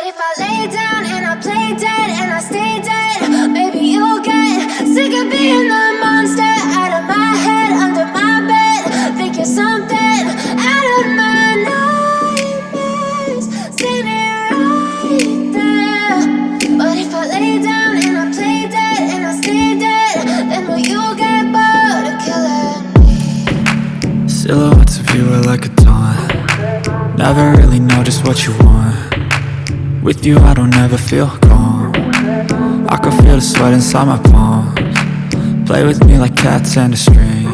if I lay down and I play dead and I stay dead, maybe you'll get sick of being the monster out of my head, under my bed. Think you're something out of my nightmares, standing right there. But if I lay down and I play dead and I stay dead, then will you get bored of killing me? Silhouettes of you are like a taunt. Never really know just what you want. With you I don't ever feel calm. I can feel the sweat inside my palms. Play with me like cats and a string.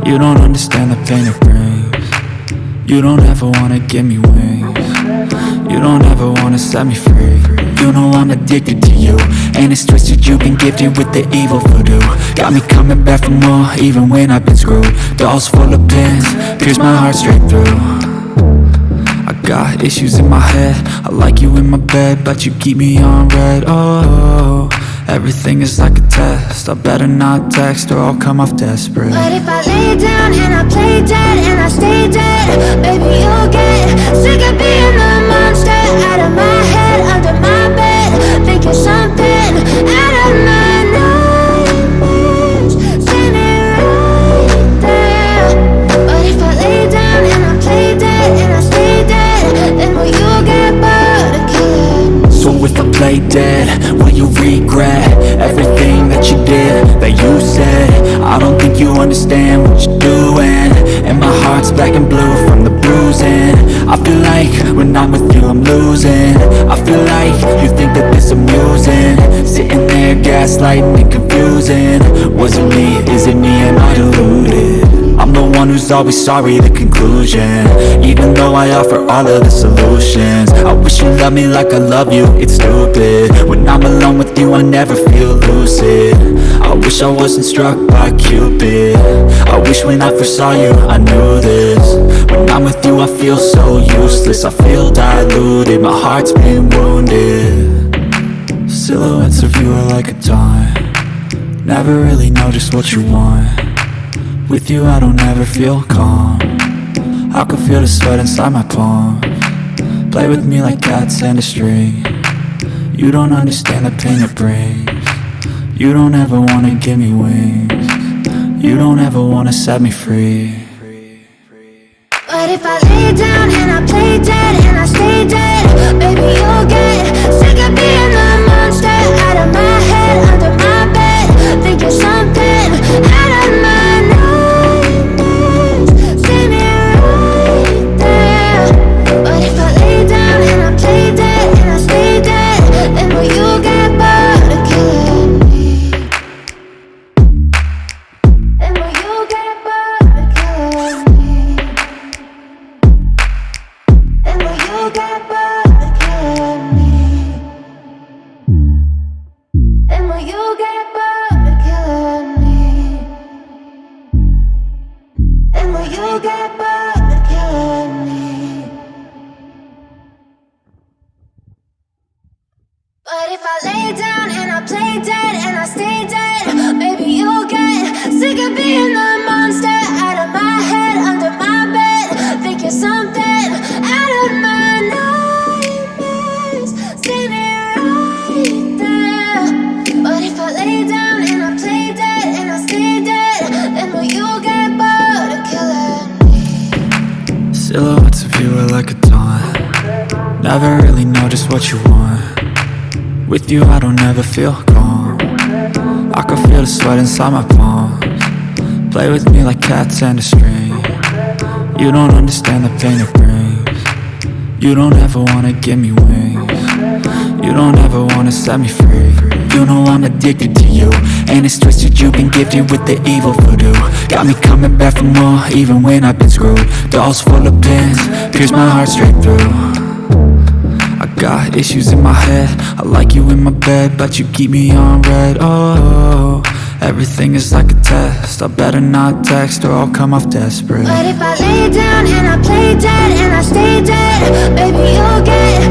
You don't understand the pain it brings. You don't ever wanna give me wings. You don't ever wanna set me free. You know I'm addicted to you, and it's twisted, you've been gifted with the evil voodoo. Got me coming back for more, even when I've been screwed. Dolls full of pins, pierce my heart straight through. I got issues in my head, I like you in my bed, but you keep me on red. Oh, everything is like a test, I better not text or I'll come off desperate. But if I lay down and I play dead and I stay dead, baby you'll get sick of being the monster out of my head, under my bed. Think you're something out of my nightmares, standing right there. But if I lay down and I play dead and I stay dead, then will you get bored of killing me? So if I play dead, will you regret everything that you did, that you said? I don't think you understand what you're doing, and my heart's black and blue from the bruising. I feel like when I'm with you I'm losing. I feel like you think that this amusing, sitting there gaslighting and confusing. Was it me, is it me, am I deluded? I'm the one who's always sorry, the conclusion, even though I offer all of the solutions. I wish you loved me like I love you, it's stupid. When I'm alone with you I never feel lucid. I wish I wasn't struck by Cupid. I wish when I first saw you I knew this. When I'm with you I feel so useless, I feel diluted, my heart's been wounded. Silhouettes of you are like a taunt. Never really know just what you want. With you I don't ever feel calm. I can feel the sweat inside my palms. Play with me like cats and a string. You don't understand the pain it brings. You don't ever wanna give me wings. You don't ever wanna set me free. But if I lay down and I play dead and I stay dead, baby you'll get sick of being the monster out of my head, under my bed. Think you're something out of my nightmares, standing right there. But if I lay down and I play dead and I stay dead, then will you get bored of killing me? Then will you get bored of killing me? Then will you get bored of killing me? Then will you get bored of killing me? Then will you get bored of killing me? But if I lay down and I play dead and I stay dead, baby you'll get sick of being the monster out of my head, under my bed. Think you're something out of my nightmares, standing right there. But if I lay down and I play dead and I stay dead, then will you get bored of killing me? Silhouettes of you are like a taunt. Never really know just what you want. With you I don't ever feel calm. I can feel the sweat inside my palms. Play with me like cats and a string. You don't understand the pain it brings. You don't ever wanna give me wings. You don't ever wanna set me free. You know I'm addicted to you, and it's twisted, you've been gifted with the evil voodoo. Got me coming back for more, even when I've been screwed. Dolls full of pins, pierce my heart straight through. I got issues in my head, I like you in my bed, but you keep me on red. Oh, everything is like a test, I better not text or I'll come off desperate. But if I lay down and I play dead and I stay dead, baby you'll get